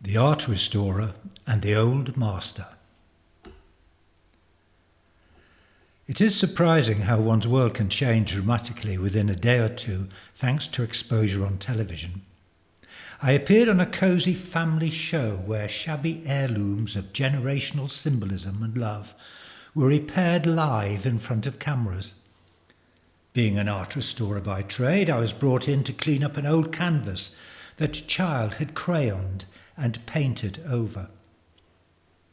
The Art Restorer and the Old Master. It is surprising how one's world can change dramatically within a day or two thanks to exposure on television. I appeared on a cosy family show where shabby heirlooms of generational symbolism and love were repaired live in front of cameras. Being an art restorer by trade, I was brought in to clean up an old canvas that a child had crayoned and painted over.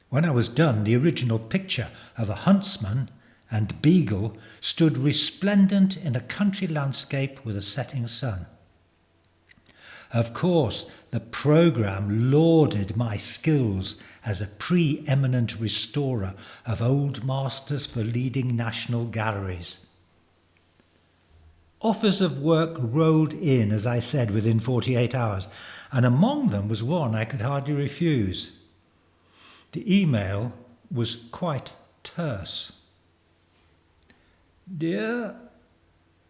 When I was done, the original picture of a huntsman and beagle stood resplendent in a country landscape with a setting sun. Of course, the programme lauded my skills as a pre-eminent restorer of old masters for leading national galleries. Offers of work rolled in, as I said, within 48 hours, and among them was one I could hardly refuse. The email was quite terse. Dear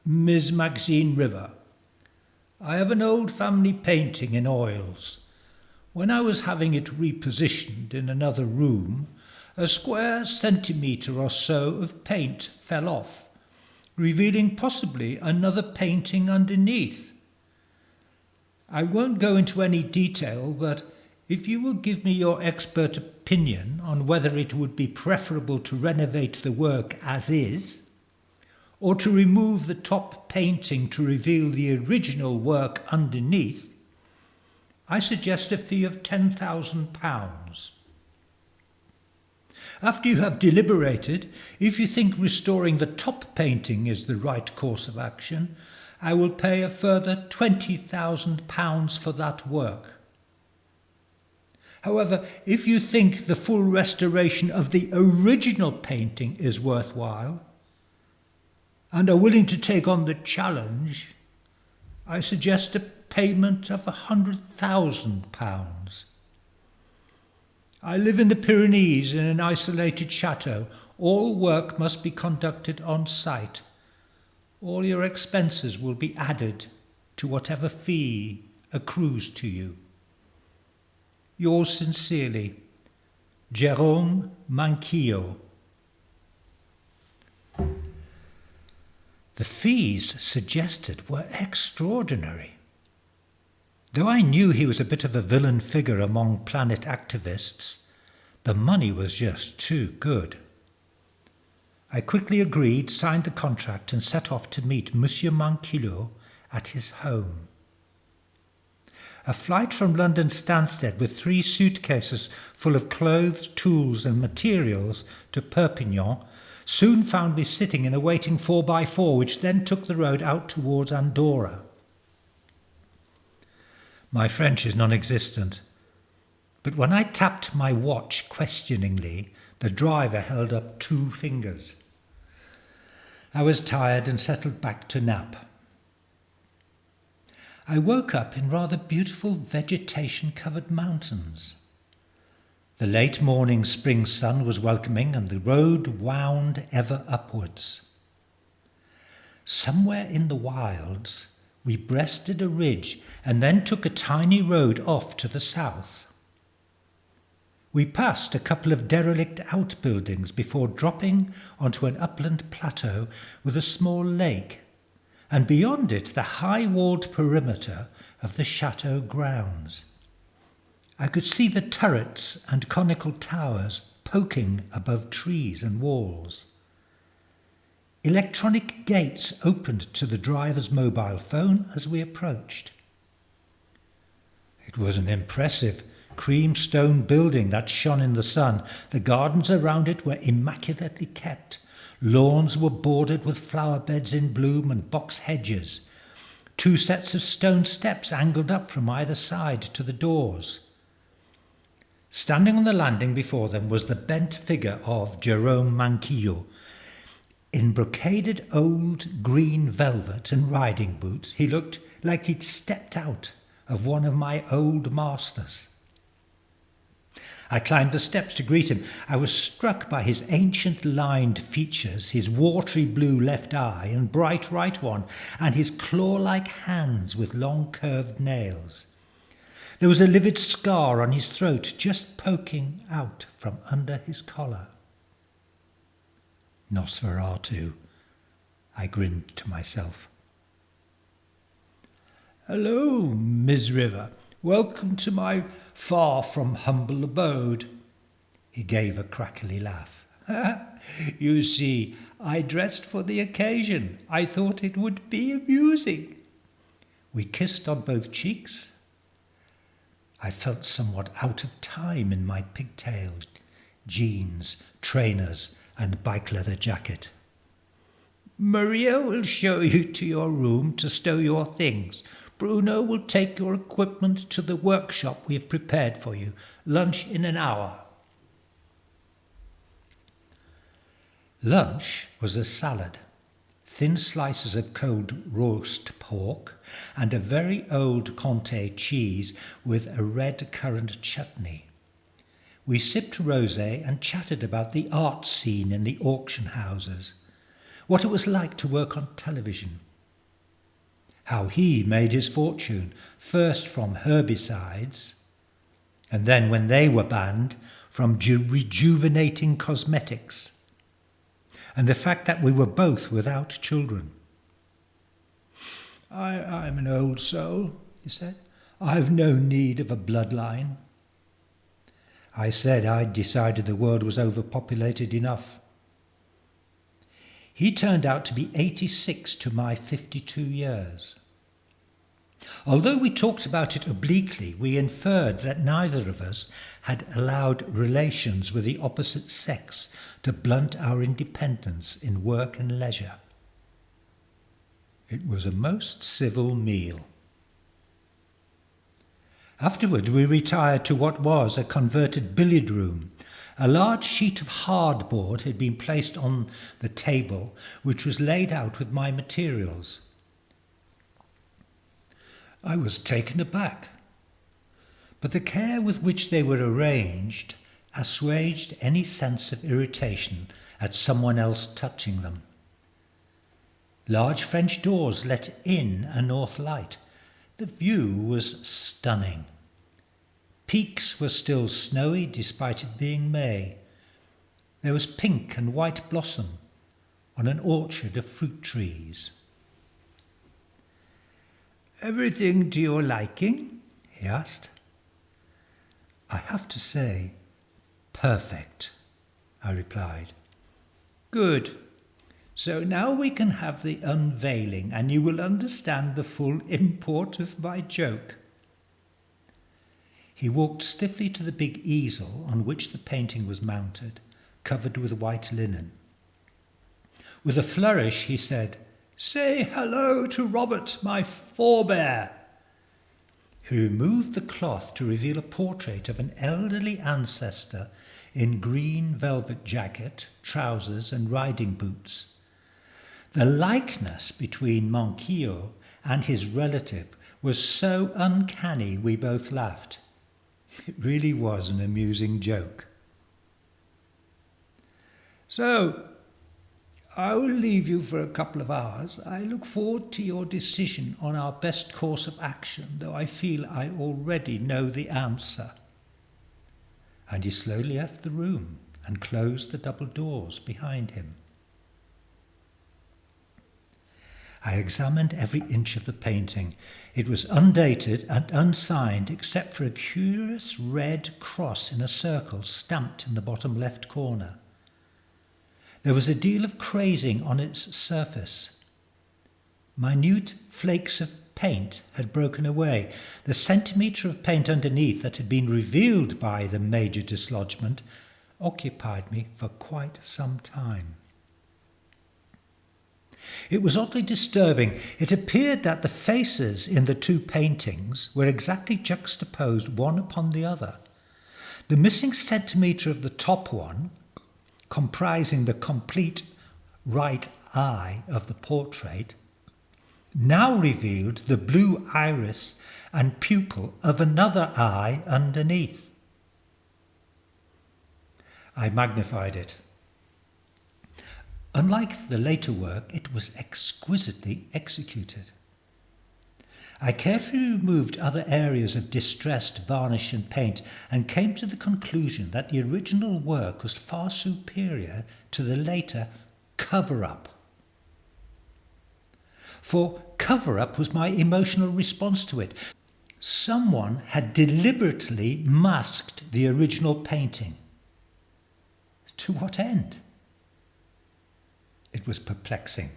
Ms. Maxine River, I have an old family painting in oils. When I was having it repositioned in another room, a square centimetre or so of paint fell off, revealing possibly another painting underneath. I won't go into any detail, but if you will give me your expert opinion on whether it would be preferable to renovate the work as is, or to remove the top painting to reveal the original work underneath, I suggest a fee of £10,000. After you have deliberated, if you think restoring the top painting is the right course of action, I will pay a further £20,000 for that work. However, if you think the full restoration of the original painting is worthwhile, and are willing to take on the challenge, I suggest a payment of £100,000. I live in the Pyrenees in an isolated chateau. All work must be conducted on site. All your expenses will be added to whatever fee accrues to you. Yours sincerely, Jérôme Manquillo. The fees suggested were extraordinary. Though I knew he was a bit of a villain figure among planet activists, the money was just too good. I quickly agreed, signed the contract, and set off to meet Monsieur Manquillo at his home. A flight from London Stansted with 3 suitcases full of clothes, tools and materials to Perpignan soon found me sitting in a waiting 4x4 which then took the road out towards Andorra. My French is non-existent, but when I tapped my watch questioningly, the driver held up 2 fingers. I was tired and settled back to nap. I woke up in rather beautiful vegetation-covered mountains. The late morning spring sun was welcoming and the road wound ever upwards. Somewhere in the wilds, we breasted a ridge and then took a tiny road off to the south. We passed a couple of derelict outbuildings before dropping onto an upland plateau with a small lake, and beyond it the high-walled perimeter of the chateau grounds. I could see the turrets and conical towers poking above trees and walls. Electronic gates opened to the driver's mobile phone as we approached. It was an impressive cream stone building that shone in the sun. The gardens around it were immaculately kept. Lawns were bordered with flower beds in bloom and box hedges. 2 sets of stone steps angled up from either side to the doors. Standing on the landing before them was the bent figure of Jérôme Manquillo. In brocaded old green velvet and riding boots, he looked like he'd stepped out of one of my old masters. I climbed the steps to greet him. I was struck by his ancient lined features, his watery blue left eye and bright right one, and his claw-like hands with long curved nails. There was a livid scar on his throat just poking out from under his collar. Nosferatu, I grinned to myself. Hello, Miss River. Welcome to my far from humble abode. He gave a crackly laugh. You see, I dressed for the occasion. I thought it would be amusing. We kissed on both cheeks. I felt somewhat out of time in my pigtailed jeans, trainers, and bike leather jacket. Maria will show you to your room to stow your things. Bruno will take your equipment to the workshop we have prepared for you. Lunch in an hour. Lunch was a salad, thin slices of cold roast pork, and a very old Comté cheese with a red currant chutney. We sipped rosé and chatted about the art scene in the auction houses, what it was like to work on television, how he made his fortune, first from herbicides, and then, when they were banned, from rejuvenating cosmetics, and the fact that we were both without children. I'm an old soul, he said. I've no need of a bloodline. I said I'd decided the world was overpopulated enough. He turned out to be 86 to my 52 years. Although we talked about it obliquely, we inferred that neither of us had allowed relations with the opposite sex to blunt our independence in work and leisure. It was a most civil meal. Afterward, we retired to what was a converted billiard room. A large sheet of hardboard had been placed on the table, which was laid out with my materials. I was taken aback, but the care with which they were arranged assuaged any sense of irritation at someone else touching them. Large French doors let in a north light. The view was stunning. Peaks were still snowy despite it being May. There was pink and white blossom on an orchard of fruit trees. Everything to your liking? He asked. I have to say, perfect, I replied. Good. So now we can have the unveiling, and you will understand the full import of my joke. He walked stiffly to the big easel on which the painting was mounted, covered with white linen. With a flourish, he said, Say hello to Robert, my forebear. He removed the cloth to reveal a portrait of an elderly ancestor in green velvet jacket, trousers, and riding boots. The likeness between Manquillo and his relative was so uncanny we both laughed. It really was an amusing joke. So, I will leave you for a couple of hours. I look forward to your decision on our best course of action, though I feel I already know the answer. And he slowly left the room and closed the double doors behind him. I examined every inch of the painting. It was undated and unsigned except for a curious red cross in a circle stamped in the bottom left corner. There was a deal of crazing on its surface. Minute flakes of paint had broken away. The centimetre of paint underneath that had been revealed by the major dislodgement occupied me for quite some time. It was oddly disturbing. It appeared that the faces in the two paintings were exactly juxtaposed one upon the other. The missing centimetre of the top one, comprising the complete right eye of the portrait, now revealed the blue iris and pupil of another eye underneath. I magnified it. Unlike the later work, it was exquisitely executed. I carefully removed other areas of distressed varnish and paint and came to the conclusion that the original work was far superior to the later cover-up. For cover-up was my emotional response to it. Someone had deliberately masked the original painting. To what end? It was perplexing.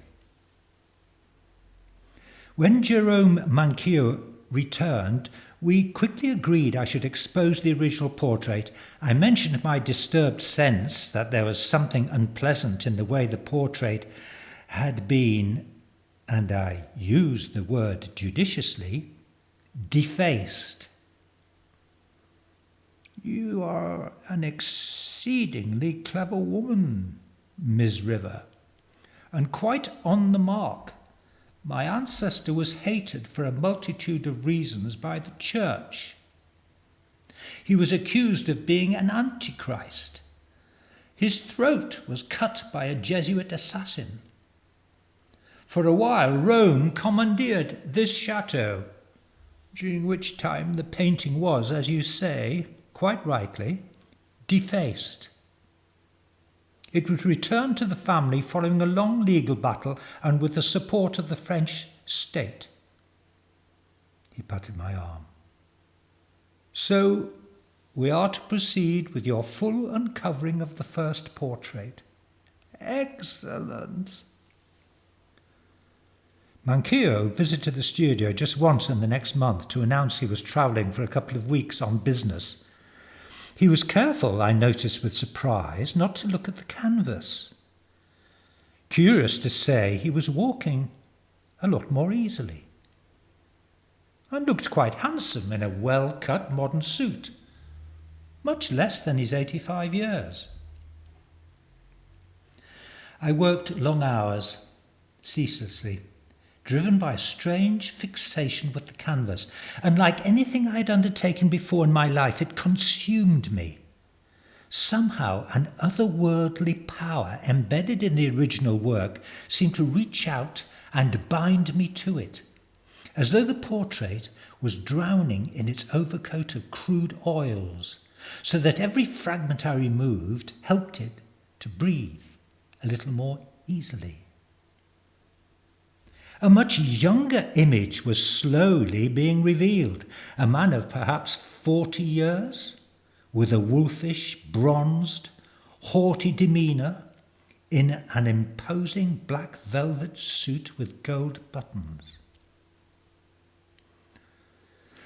When Jerome Manquillo returned, we quickly agreed I should expose the original portrait. I mentioned my disturbed sense that there was something unpleasant in the way the portrait had been, and I used the word judiciously, defaced. "You are an exceedingly clever woman, Miss River, and quite on the mark. My ancestor was hated for a multitude of reasons by the church. He was accused of being an antichrist. His throat was cut by a Jesuit assassin. For a while, Rome commandeered this chateau, during which time the painting was, as you say, quite rightly, defaced. It was returned to the family following a long legal battle and with the support of the French state." He patted my arm. "So we are to proceed with your full uncovering of the first portrait." "Excellent." Manquillo visited the studio just once in the next month to announce he was travelling for a couple of weeks on business. He was careful, I noticed with surprise, not to look at the canvas. Curious to say, he was walking a lot more easily, and looked quite handsome in a well-cut modern suit, much less than his 85 years. I worked long hours, ceaselessly, driven by a strange fixation with the canvas, and like anything I had undertaken before in my life, it consumed me. Somehow an otherworldly power embedded in the original work seemed to reach out and bind me to it, as though the portrait was drowning in its overcoat of crude oils, so that every fragment I removed helped it to breathe a little more easily. A much younger image was slowly being revealed, a man of perhaps 40 years, with a wolfish, bronzed, haughty demeanour, in an imposing black velvet suit with gold buttons.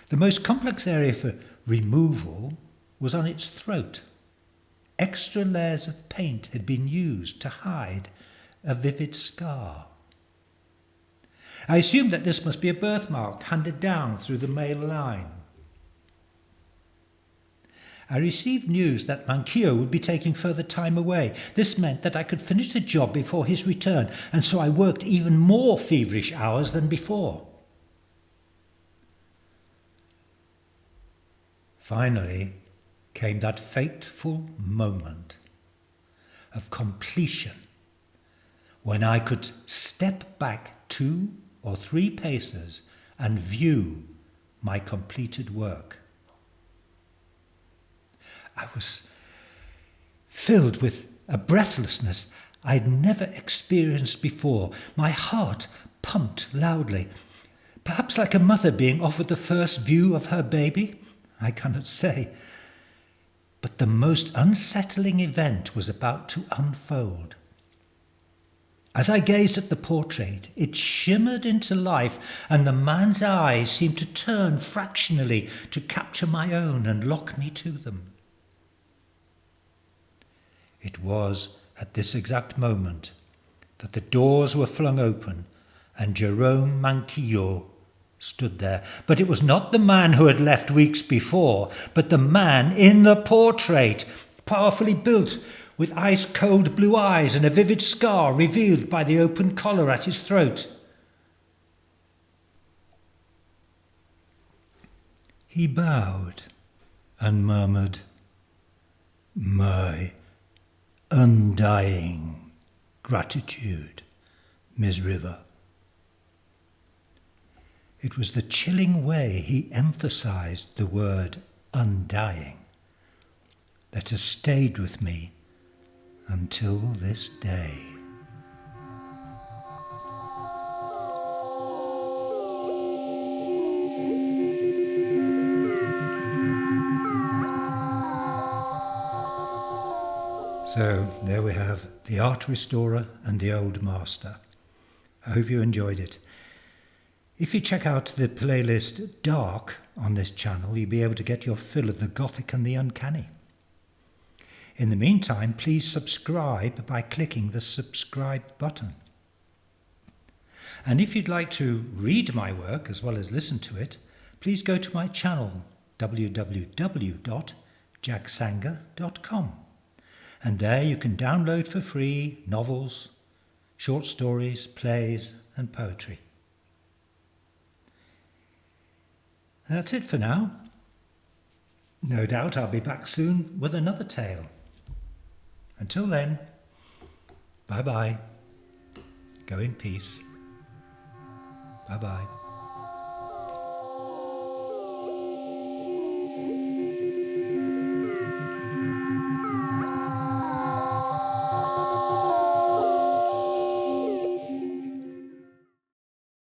The most complex area for removal was on its throat. Extra layers of paint had been used to hide a vivid scar. I assumed that this must be a birthmark handed down through the male line. I received news that Manquillo would be taking further time away. This meant that I could finish the job before his return, and so I worked even more feverish hours than before. Finally came that fateful moment of completion, when I could step back 2 or 3 paces and view my completed work. I was filled with a breathlessness I had never experienced before. My heart pumped loudly, perhaps like a mother being offered the first view of her baby. I cannot say. But the most unsettling event was about to unfold. As I gazed at the portrait, it shimmered into life, and the man's eyes seemed to turn fractionally to capture my own and lock me to them. It was at this exact moment that the doors were flung open and Jerome Manquillo stood there. But it was not the man who had left weeks before, but the man in the portrait, powerfully built, with ice-cold blue eyes and a vivid scar revealed by the open collar at his throat. He bowed and murmured, "My undying gratitude, Miss River." It was the chilling way he emphasized the word undying that has stayed with me until this day. So there we have The Art Restorer and The Old Master. I hope you enjoyed it. If you check out the playlist Dark on this channel, you'll be able to get your fill of the Gothic and the uncanny. In the meantime, please subscribe by clicking the subscribe button. And if you'd like to read my work as well as listen to it, please go to my channel www.jacksanger.com. And there you can download for free novels, short stories, plays and poetry. And that's it for now. No doubt I'll be back soon with another tale. Until then, bye-bye. Go in peace. Bye-bye.